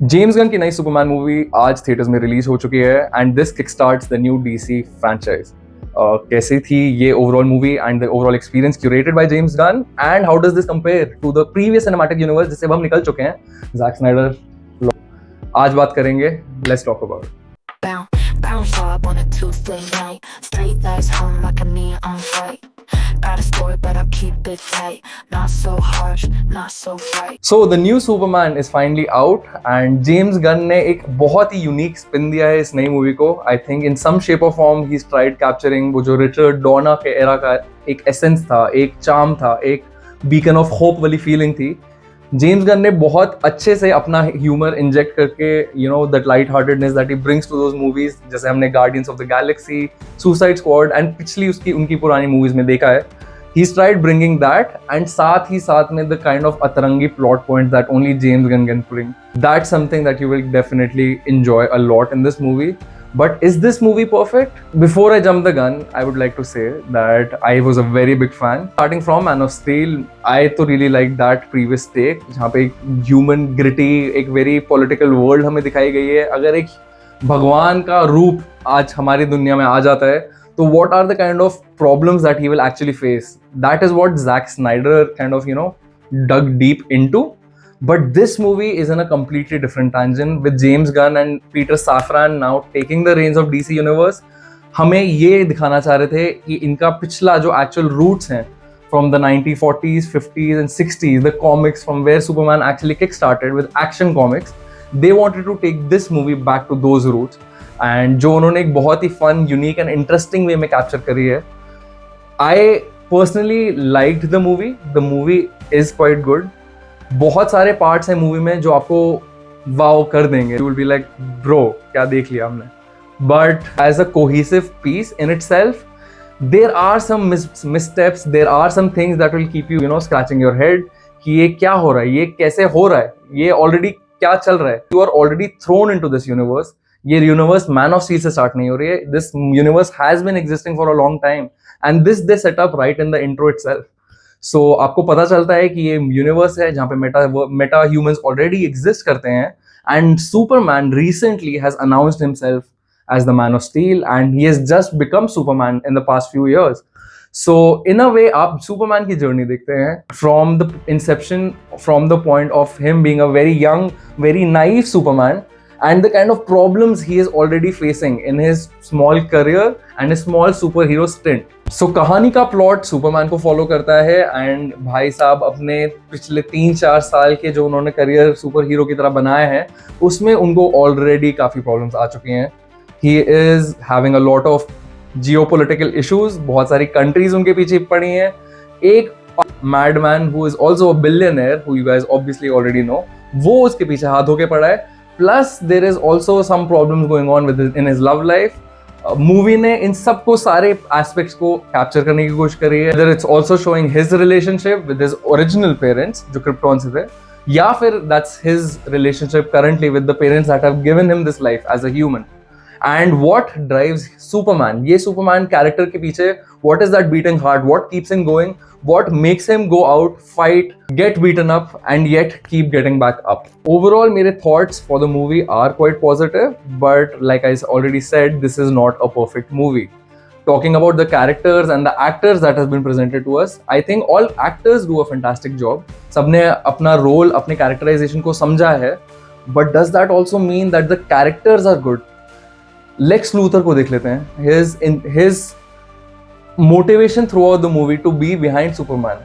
James Gunn की नई Superman movie आज थिएटर्स में रिलीज हो चुकी है and this kick starts the new DC franchise. कैसी थी ये overall movie and the overall experience curated by James Gunn and how does this compare to the previous cinematic universe जिससे अब हम निकल चुके हैं, जैक स्नाइडर। आज बात करेंगे, let's talk about. Bounce up on a Tuesday night. Straight lights home like a neon fight. Got a story, but I'll keep it tight. Not so harsh, not so bright. So the new Superman is finally out and James Gunn ने एक बहुत ही unique spin दिया है इस नई movie को। I think in some shape or form he's tried capturing वो जो रिचर्ड डोना के एरा का एक एसेंस था, एक चार्म था, एक बीकन ऑफ होप वाली फीलिंग थी। जेम्स गन ने बहुत अच्छे से अपना ह्यूमर इंजेक्ट करके that light heartedness that he brings to those movies, जैसे हमने Guardians of the Galaxy, Suicide Squad and पिछली उसकी उनकी पुरानी मूवीज में देखा है। He's tried bringing that and साथ ही साथ में the kind of अतरंगी plot points that only James Gunn can bring. That's something that you will definitely enjoy a lot in this movie. But is this movie perfect? Before I jump the gun, I would like to say that I was a very big fan. Starting from Man of Steel, I तो really liked that previous take, जहाँ पे एक human gritty, एक very political world हमें दिखाई गई है। अगर एक भगवान का रूप आज हमारी दुनिया में आ जाता है, तो what are the kind of problems that he will actually face? That is what Zack Snyder kind of, dug deep into. But this movie is in a completely different tangent with James Gunn and Peter Safran now taking the reins of DC Universe. हमें ये दिखाना चाह रहे थे कि इनका पिछला जो actual roots हैं from the 1940s, 50s and 60s, the comics from where Superman actually kick-started with Action Comics, they wanted to take this movie back to those roots. And जो उन्होंने एक बहुत ही fun, unique and interesting way में capture करी है। I personally liked the movie is quite good. बहुत सारे पार्ट्स हैं मूवी में जो आपको वाओ कर देंगे, you will be like bro क्या देख लिया हमने। But as a cohesive piece in itself there are some missteps, there are some things that will keep you scratching your head कि ये क्या हो रहा है, ये कैसे हो रहा है, ये ऑलरेडी क्या चल रहा है। You are already thrown into this universe. ये यूनिवर्स मैन ऑफ स्टील से स्टार्ट नहीं हो रही है। This universe has been existing for a long time and this they set up right in the intro itself. So आपको पता चलता है कि ये यूनिवर्स है जहाँ पे मेटा ह्यूमंस ऑलरेडी एग्जिस्ट करते हैं and Superman recently has announced himself as the man of steel and he has just become Superman in the past few years. So in a way आप Superman की journey देखते हैं from the inception, from the point of him being a very young, very naive Superman and the kind of problems he is already facing in his small career and his small superhero stint. So कहानी का plot Superman को follow करता है and भाई साहब अपने पिछले 3-4 साल के जो उन्होंने करियर सुपर हीरो की तरह बनाया है उसमें उनको ऑलरेडी काफ़ी प्रॉब्लम्स आ चुकी हैं। He is having a lot of geopolitical issues, बहुत सारी कंट्रीज उनके पीछे पड़ी हैं। एक madman who is also a billionaire who you guys obviously already know, वो उसके पीछे हाथ धो के पड़ा है। Plus there is also some problems going on in his love life. Movie ने इन सबको सारे एस्पेक्ट्स को कैप्चर करने की कोशिश करी है। Whether it's also showing his relationship with his original parents जो क्रिप्टॉन से थे, या फिर that's his relationship currently with the parents that have given him this life as a human. And what drives Superman? ये Superman character के पीछे what is that beating heart? What keeps him going? What makes him go out, fight, get beaten up and yet keep getting back up? Overall, मेरे thoughts for the movie are quite positive, but like I already said, this is not a perfect movie. Talking about the characters and the actors that has been presented to us, I think all actors do a fantastic job. सबने अपना role, अपने characterization को समझा है, but does that also mean that the characters are good? Lex Luthor को देख लेते हैं, his motivation throughout the movie to be behind Superman,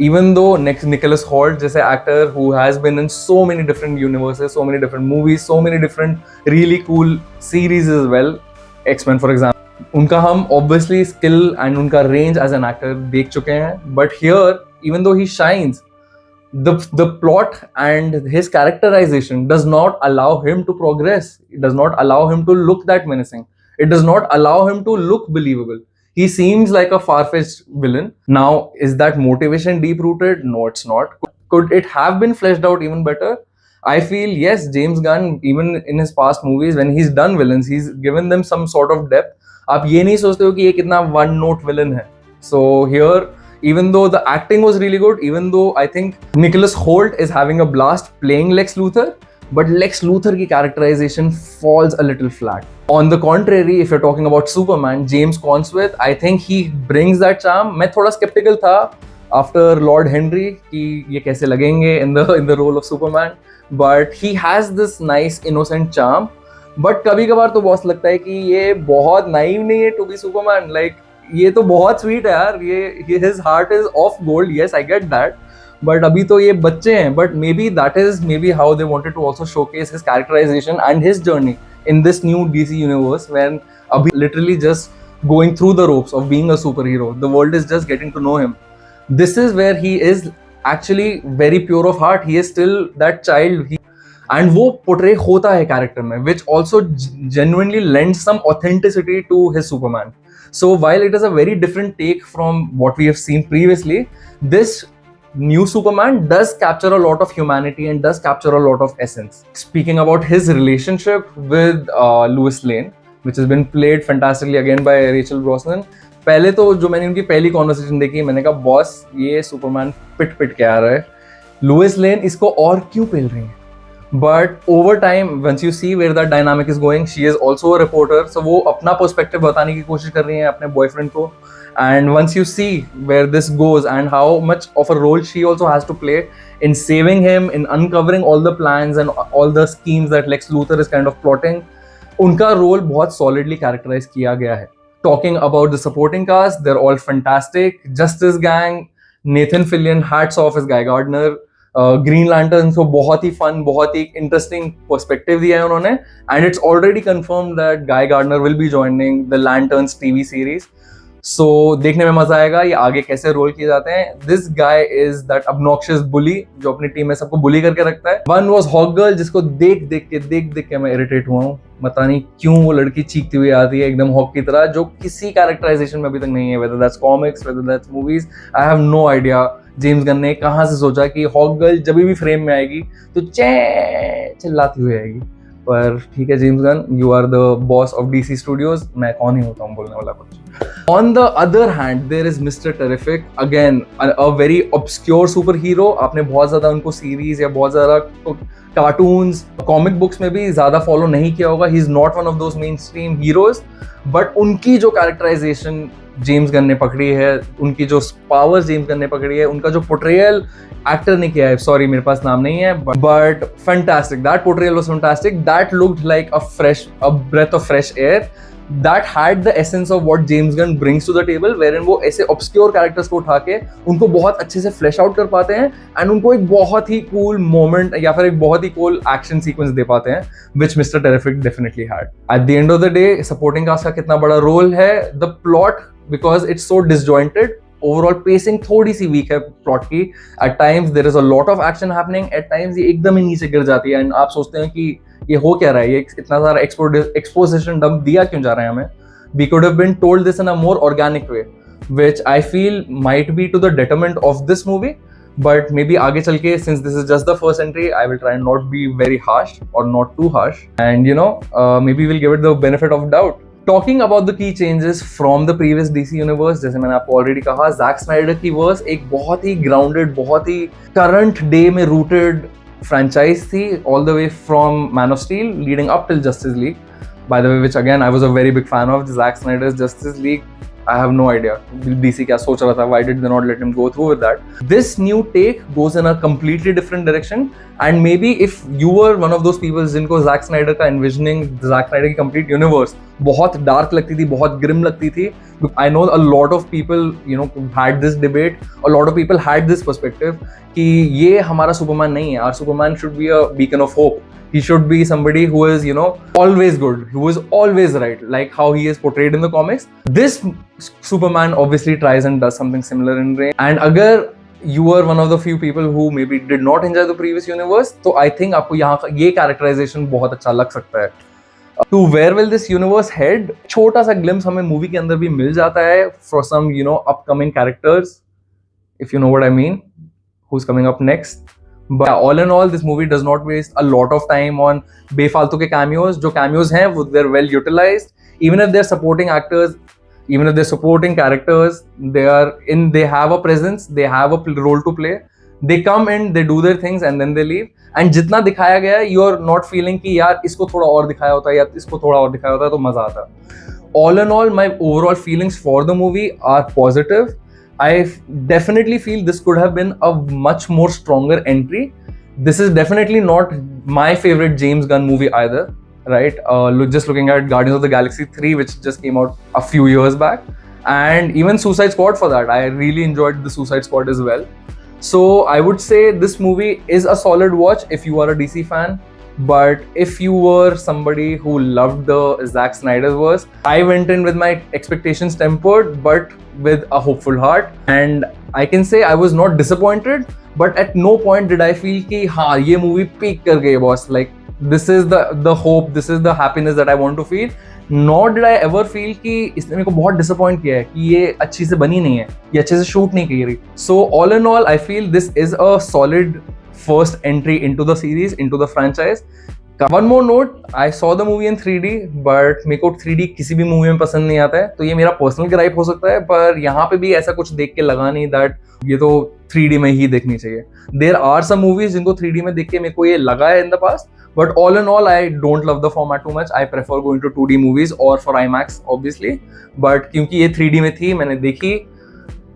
even though Nicholas Hoult जैसे actor who has been in so many different universes, so many different movies, so many different really cool series as well, X-Men for example, उनका हम obviously skill and उनका range as an actor देख चुके हैं, but here even though he shines, the plot and his characterization does not allow him to progress. It does not allow him to look that menacing. It does not allow him to look believable. He seems like a far-fetched villain. Now, is that motivation deep-rooted? No, it's not. Could it have been fleshed out even better? I feel, yes, James Gunn, even in his past movies, when he's done villains, he's given them some sort of depth. आप ये नहीं सोचते हो कि ये कितना one-note villain है. So here, even though the acting was really good, even though I think Nicholas Hoult is having a blast playing Lex Luthor, but Lex Luthor की characterization falls a little flat. On the contrary, if you're talking about Superman, James Consworth, I think he brings that charm. मैं थोड़ा skeptical था after Lord Henry कि ये कैसे लगेंगे in the role of Superman, but he has this nice innocent charm. But कभी कभार तो बॉस लगता है कि ये बहुत naive नहीं है to be Superman. Like ये तो बहुत sweet है यार, ये his heart is of gold. Yes, I get that. But अभी तो ये बच्चे हैं. But maybe that is maybe how they wanted to also showcase his characterization and his journey in this new DC universe, when Abhi literally just going through the ropes of being a superhero. The world is just getting to know him. This is where he is actually very pure of heart. He is still that child. And वो portray होता है character में, which also genuinely lends some authenticity to his Superman. So while it is a very different take from what we have seen previously, this new Superman does capture a lot of humanity and does capture a lot of essence. Speaking about his relationship with Lois Lane, which has been played fantastically again by Rachel Brosnahan. पहले तो जो मैंने उनकी पहली conversation देखी, मैंने कहा boss ये सुपरमैन पिट पिट के आ रहा है, लुइस लेन इसको और क्यों पेल रही है. But over time, once you see where that dynamic is going, she is also a reporter, so वो अपना पर्सपेक्टिव बताने की कोशिश कर रही है अपने बॉयफ्रेंड को. And once you see where this goes and how much of a role she also has to play in saving him, in uncovering all the plans and all the schemes that Lex Luthor is kind of plotting, उनका role बहुत solidly characterized किया गया है. Talking about the supporting cast, they're all fantastic. Justice Gang, Nathan Fillion, hats off as Guy Gardner. Green lantern को बहुत ही fun, बहुत ही interesting perspective दिया है उन्होंने. And it's already confirmed that Guy Gardner will be joining the Lanterns TV series. So देखने में मजा आएगा ये आगे कैसे रोल किए जाते हैं. This guy is that obnoxious बुली जो अपनी टीम में सबको बुली करके रखता है. वन वॉज हॉक गर्ल, जिसको देख देख के मैं इरिटेट हुआ हूँ. पता नहीं क्यों वो लड़की चीखती हुई आती है एकदम हॉक की तरह, जो किसी कैरेक्टराइजेशन में अभी तक नहीं है. Whether that's comics, whether that's movies, I have no idea James Gunn ने कहाँ से सोचा कि हॉक गर्ल जब भी फ्रेम में आएगी तो चिल्लाती हुई आएगी. पर ठीक है James Gunn, you are the boss of DC studios, मैं कौन ही होता हूँ बोलने वाला कुछ. On the other hand, there is Mr. Terrific, again a very obscure superhero. आपने बहुत ज़्यादा उनको सीरीज या बहुत ज़्यादा कार्टून्स, कॉमिक बुक्स में भी ज़्यादा फॉलो नहीं किया होगा. He is not one of those main stream heroes, but उनकी जो कैरेक्टराइजेशन जेम्स गन ने पकड़ी है, उनकी जो पावर्स जेम्स गन ने पकड़ी है, उनका जो पोर्ट्रेयल एक्टर ने किया है, सॉरी मेरे पास नाम नहीं है, but fantastic. That portrayal was fantastic. That looked like a breath of fresh air. That had the essence of what James Gunn brings to the table, wherein वो ऐसे obscure characters को उठा के उनको बहुत अच्छे से flesh out कर पाते हैं and उनको एक बहुत ही cool moment या फिर एक बहुत ही cool action sequence दे पाते हैं, which Mr. Terrific definitely had. At the end of the day, supporting cast का कितना बड़ा role है. The plot, because it's so disjointed, overall pacing थोड़ी सी weak है plot की. At times there is a lot of action happening, at times ये एकदम ही नीचे गिर जाती है and आप सोचते हैं कि ये हो क्या रहा है, ये इतना सारा एक्सपोजिशन डंप दिया क्यों जा रहा है हमें. We could have been told this in a more organic way, which I feel might be to the detriment of this movie. But maybe आगे चल के, since this is just the first entry, I will try not be very harsh और not too harsh, and you know maybe will give it the benefit of doubt. Talking about the key changes from the previous DC universe, जैसे मैंने आपको already कहा, Jack Snyder की verse एक बहुत ही grounded, बहुत ही current day में rooted franchise थी, all the way from Man of Steel leading up till Justice League, by the way, which again I was a very big fan of. Zack Snyder's Justice League, I have no idea DC क्या सोच रहा था, why did they not let him go through with that. This new take goes in a completely different direction, and maybe if you were one of those people जिनको Zack Snyder का envisioning, Zack Snyder की complete universe बहुत dark लगती थी, बहुत grim लगती थी. I know a lot of people, you know, had this debate, a lot of people had this perspective कि ये हमारा Superman नहीं है. Our Superman should be a beacon of hope. He should be somebody who is, you know, always good, who is always right, like how he is portrayed in the comics. This Superman obviously tries and does something similar in Reign. And agar you were one of the few people who maybe did not enjoy the previous universe, तो I think आपको यहाँ ये characterization बहुत अच्छा लग सकता है. To where will this universe head? छोटा सा glimpse हमें movie के अंदर भी मिल जाता है for some, you know, upcoming characters, if you know what I mean, who's coming up next. But all in all, this movie does not waste a lot of time on बेफालतू के cameos. जो cameos हैं वो they're well utilized. Even if they're supporting actors, even if they're supporting characters, they have a presence, they have a role to play. they come in, they do their things and then they leave. And जितना दिखाया गया है, you are not feeling कि यार इसको थोड़ा और दिखाया होता या इसको थोड़ा और दिखाया होता तो मजा आता. All in all, my overall feelings for the movie are positive. I definitely feel this could have been a much more stronger entry. This is definitely not my favorite James Gunn movie either, right? Just looking at Guardians of the Galaxy 3, which just came out a few years back, and even Suicide Squad for that. I really enjoyed the Suicide Squad as well. So I would say this movie is a solid watch if you are a DC fan. But if you were somebody who loved the Zack Snyder's verse, I went in with my expectations tempered, but with a hopeful heart. And I can say I was not disappointed, but at no point did I feel कि हाँ ये movie peak कर गई boss. Like this is the hope, this is the happiness that I want to feel. Nor did I ever feel कि इसने मेरे को बहुत disappoint किया है कि ये अच्छी से बनी नहीं है, ये अच्छे से shoot नहीं की रही. So all in all, I feel this is a solid first entry into the series, into the franchise. One more note, I saw the movie in 3D, but मेरे को 3D किसी भी मूवी में पसंद नहीं आता है, तो ये मेरा पर्सनल ग्राइप हो सकता है, पर यहाँ पे भी ऐसा कुछ देख के लगा नहीं दैट ये तो 3D में ही देखनी चाहिए. There are some movies जिनको 3D में देख के मेरे को ये लगा है in the past, but all in all, I don't love the format too much. I prefer going to 2D movies or for IMAX, obviously. But क्योंकि ये 3D में थी, मैंने देखी,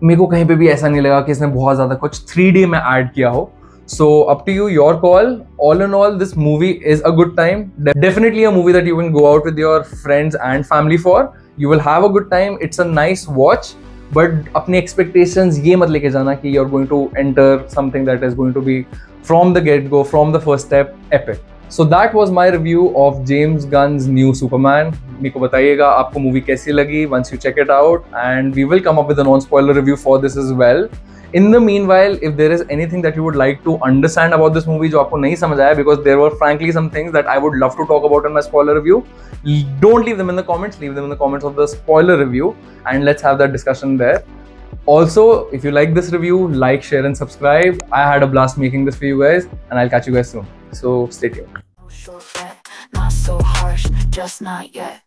मेरे को कहीं पे भी ऐसा नहीं लगा कि इसने बहुत ज़्यादा कुछ 3D में ऐड किया हो. So up to you, your call. All in all, this movie is a good time. Definitely a movie that you can go out with your friends and family for. You will have a good time. It's a nice watch. But अपने expectations ये मत लेके जाना कि you're going to enter something that is going to be from the get-go, from the first step, epic. So that was my review of James Gunn's new Superman. मेरे को बताइएगा आपको मूवी कैसी लगी once you check it out, and we will come up with a non-spoiler review for this as well. In the meanwhile, if there is anything that you would like to understand about this movie जो आपको नहीं समझ आया, because there were frankly some things that I would love to talk about in my spoiler review, don't leave them in the comments. Leave them in the comments of the spoiler review, and let's have that discussion there. Also, if you like this review, like, share, and subscribe. I had a blast making this for you guys, and I'll catch you guys soon. So stay tuned. Short bet, not so harsh, just not yet.